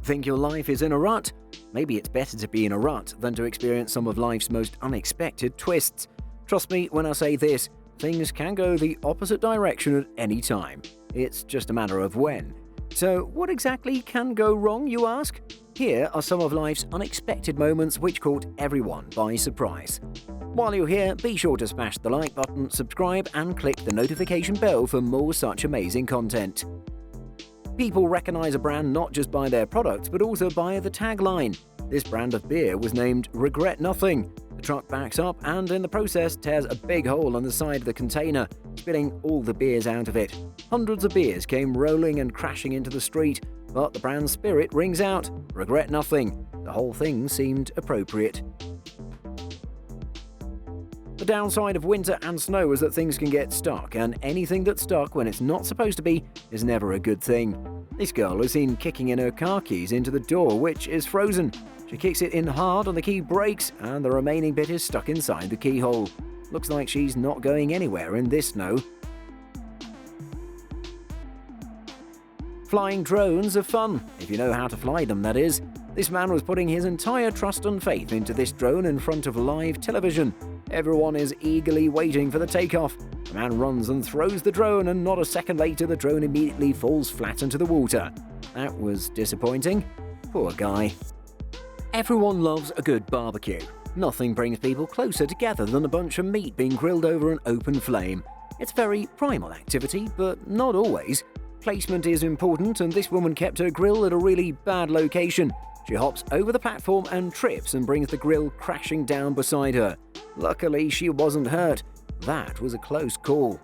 Think your life is in a rut? Maybe it's better to be in a rut than to experience some of life's most unexpected twists. Trust me when I say this, things can go the opposite direction at any time. It's just a matter of when. So, what exactly can go wrong, you ask? Here are some of life's unexpected moments which caught everyone by surprise. While you're here, be sure to smash the like button, subscribe, and click the notification bell for more such amazing content. People recognize a brand not just by their products, but also by the tagline. This brand of beer was named Regret Nothing. The truck backs up and, in the process, tears a big hole on the side of the container, spilling all the beers out of it. Hundreds of beers came rolling and crashing into the street, but the brand's spirit rings out. Regret nothing. The whole thing seemed appropriate. The downside of winter and snow is that things can get stuck, and anything that's stuck when it's not supposed to be is never a good thing. This girl is seen kicking in her car keys into the door, which is frozen. She kicks it in hard and the key breaks, and the remaining bit is stuck inside the keyhole. Looks like she's not going anywhere in this snow. Flying drones are fun, if you know how to fly them, that is. This man was putting his entire trust and faith into this drone in front of live television. Everyone is eagerly waiting for the takeoff. The man runs and throws the drone, and not a second later the drone immediately falls flat into the water. That was disappointing. Poor guy. Everyone loves a good barbecue. Nothing brings people closer together than a bunch of meat being grilled over an open flame. It's a very primal activity, but not always. Placement is important, and this woman kept her grill at a really bad location. She hops over the platform and trips and brings the grill crashing down beside her. Luckily, she wasn't hurt. That was a close call.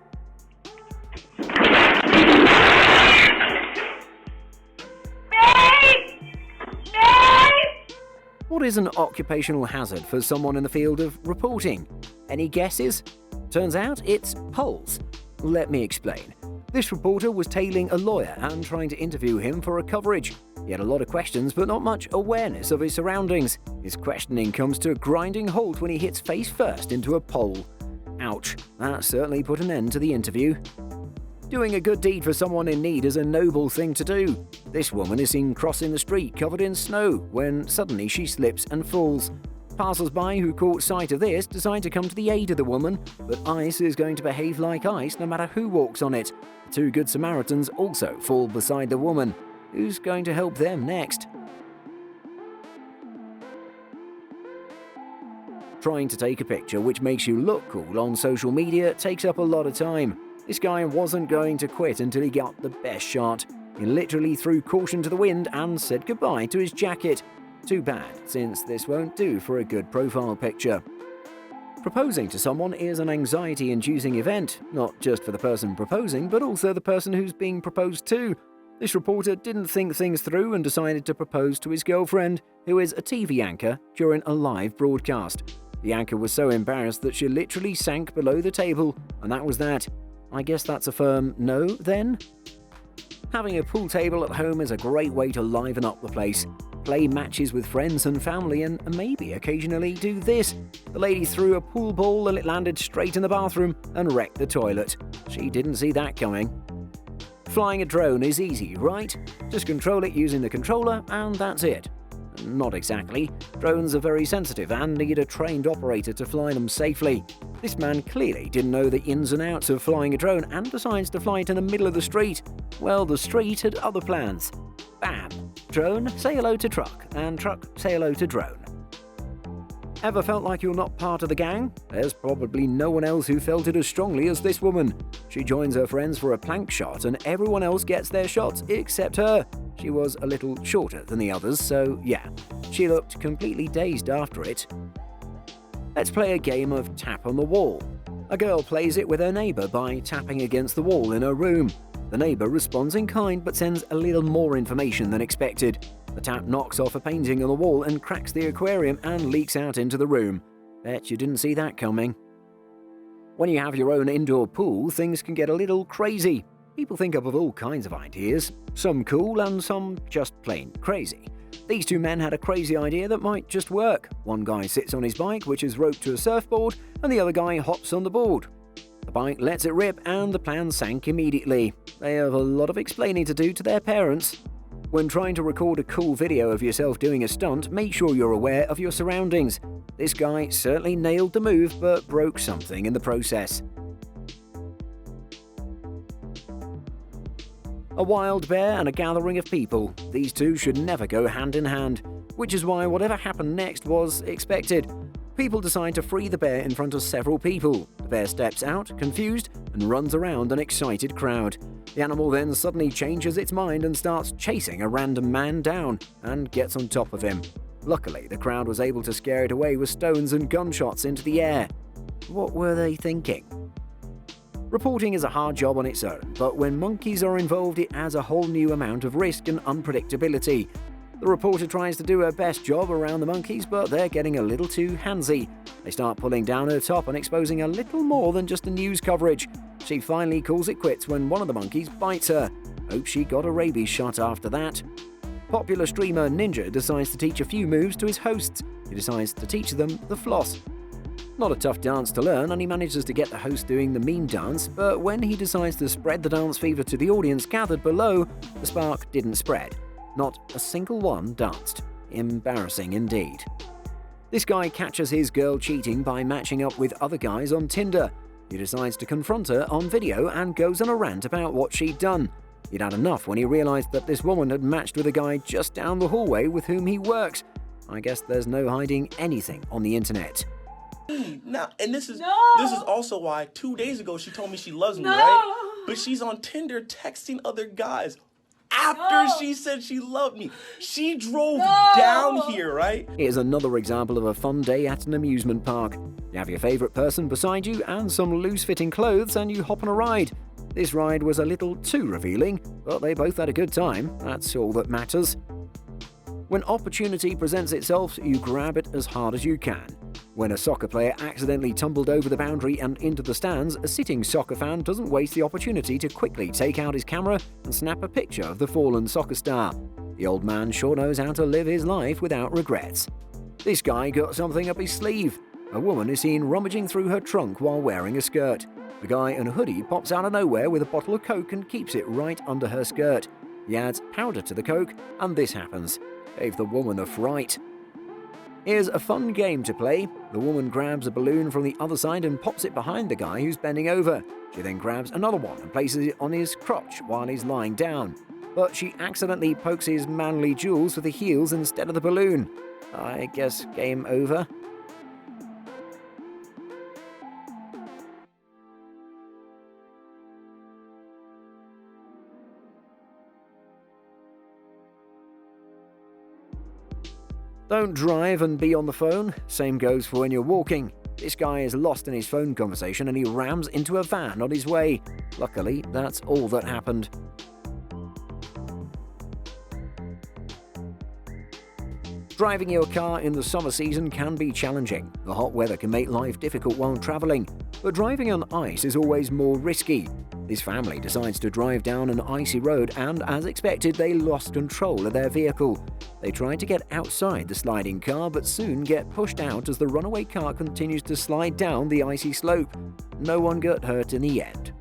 What is an occupational hazard for someone in the field of reporting? Any guesses? Turns out it's polls. Let me explain. This reporter was tailing a lawyer and trying to interview him for a coverage. He had a lot of questions but not much awareness of his surroundings. His questioning comes to a grinding halt when he hits face first into a pole. Ouch, that certainly put an end to the interview. Doing a good deed for someone in need is a noble thing to do. This woman is seen crossing the street covered in snow when suddenly she slips and falls. Passers-by who caught sight of this decide to come to the aid of the woman, but ice is going to behave like ice no matter who walks on it. The two Good Samaritans also fall beside the woman. Who's going to help them next? Trying to take a picture which makes you look cool on social media takes up a lot of time. This guy wasn't going to quit until he got the best shot. He literally threw caution to the wind and said goodbye to his jacket. Too bad, since this won't do for a good profile picture. Proposing to someone is an anxiety-inducing event, not just for the person proposing, but also the person who's being proposed to. This reporter didn't think things through and decided to propose to his girlfriend, who is a TV anchor, during a live broadcast. The anchor was so embarrassed that she literally sank below the table, and that was that. I guess that's a firm no, then? Having a pool table at home is a great way to liven up the place. Play matches with friends and family, and maybe occasionally do this. The lady threw a pool ball and it landed straight in the bathroom and wrecked the toilet. She didn't see that coming. Flying a drone is easy, right? Just control it using the controller and that's it. Not exactly. Drones are very sensitive and need a trained operator to fly them safely. This man clearly didn't know the ins and outs of flying a drone and decides to fly it in the middle of the street. Well, the street had other plans. Bam! Drone, say hello to truck, and truck, say hello to drone. Ever felt like you're not part of the gang? There's probably no one else who felt it as strongly as this woman. She joins her friends for a plank shot and everyone else gets their shots except her. She was a little shorter than the others, so yeah, she looked completely dazed after it. Let's play a game of tap on the wall. A girl plays it with her neighbour by tapping against the wall in her room. The neighbour responds in kind but sends a little more information than expected. The tap knocks off a painting on the wall and cracks the aquarium and leaks out into the room. Bet you didn't see that coming. When you have your own indoor pool, things can get a little crazy. People think up of all kinds of ideas, some cool and some just plain crazy. These two men had a crazy idea that might just work. One guy sits on his bike, which is roped to a surfboard, and the other guy hops on the board. The bike lets it rip and the plan sank immediately. They have a lot of explaining to do to their parents. When trying to record a cool video of yourself doing a stunt, make sure you're aware of your surroundings. This guy certainly nailed the move but broke something in the process. A wild bear and a gathering of people. These two should never go hand in hand, which is why whatever happened next was expected. People decide to free the bear in front of several people. The bear steps out, confused, and runs around an excited crowd. The animal then suddenly changes its mind and starts chasing a random man down and gets on top of him. Luckily, the crowd was able to scare it away with stones and gunshots into the air. What were they thinking? Reporting is a hard job on its own, but when monkeys are involved, it adds a whole new amount of risk and unpredictability. The reporter tries to do her best job around the monkeys, but they're getting a little too handsy. They start pulling down her top and exposing a little more than just the news coverage. She finally calls it quits when one of the monkeys bites her. Hope she got a rabies shot after that. Popular streamer Ninja decides to teach a few moves to his hosts. He decides to teach them the floss. Not a tough dance to learn, and he manages to get the host doing the meme dance, but when he decides to spread the dance fever to the audience gathered below, the spark didn't spread. Not a single one danced. Embarrassing indeed. This guy catches his girl cheating by matching up with other guys on Tinder. He decides to confront her on video and goes on a rant about what she'd done. He'd had enough when he realized that this woman had matched with a guy just down the hallway with whom he works. I guess there's no hiding anything on the internet. Now, and this is also why 2 days ago she told me she loves me, right? But she's on Tinder texting other guys after she said she loved me. She drove down here, right? Here's another example of a fun day at an amusement park. You have your favorite person beside you and some loose-fitting clothes and you hop on a ride. This ride was a little too revealing, but they both had a good time. That's all that matters. When opportunity presents itself, you grab it as hard as you can. When a soccer player accidentally tumbled over the boundary and into the stands, a sitting soccer fan doesn't waste the opportunity to quickly take out his camera and snap a picture of the fallen soccer star. The old man sure knows how to live his life without regrets. This guy got something up his sleeve. A woman is seen rummaging through her trunk while wearing a skirt. A guy in a hoodie pops out of nowhere with a bottle of Coke and keeps it right under her skirt. He adds powder to the Coke, and this happens. Gave the woman a fright. Here's a fun game to play. The woman grabs a balloon from the other side and pops it behind the guy who's bending over. She then grabs another one and places it on his crotch while he's lying down. But she accidentally pokes his manly jewels with the heels instead of the balloon. I guess game over. Don't drive and be on the phone. Same goes for when you're walking. This guy is lost in his phone conversation and he rams into a van on his way. Luckily, that's all that happened. Driving your car in the summer season can be challenging. The hot weather can make life difficult while traveling, but driving on ice is always more risky. This family decides to drive down an icy road and, as expected, they lost control of their vehicle. They try to get outside the sliding car but soon get pushed out as the runaway car continues to slide down the icy slope. No one got hurt in the end.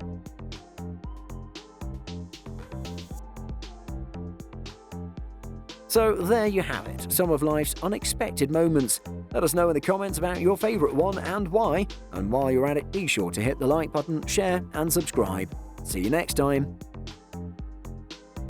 So there you have it, some of life's unexpected moments. Let us know in the comments about your favourite one and why. And while you're at it, be sure to hit the like button, share and subscribe. See you next time.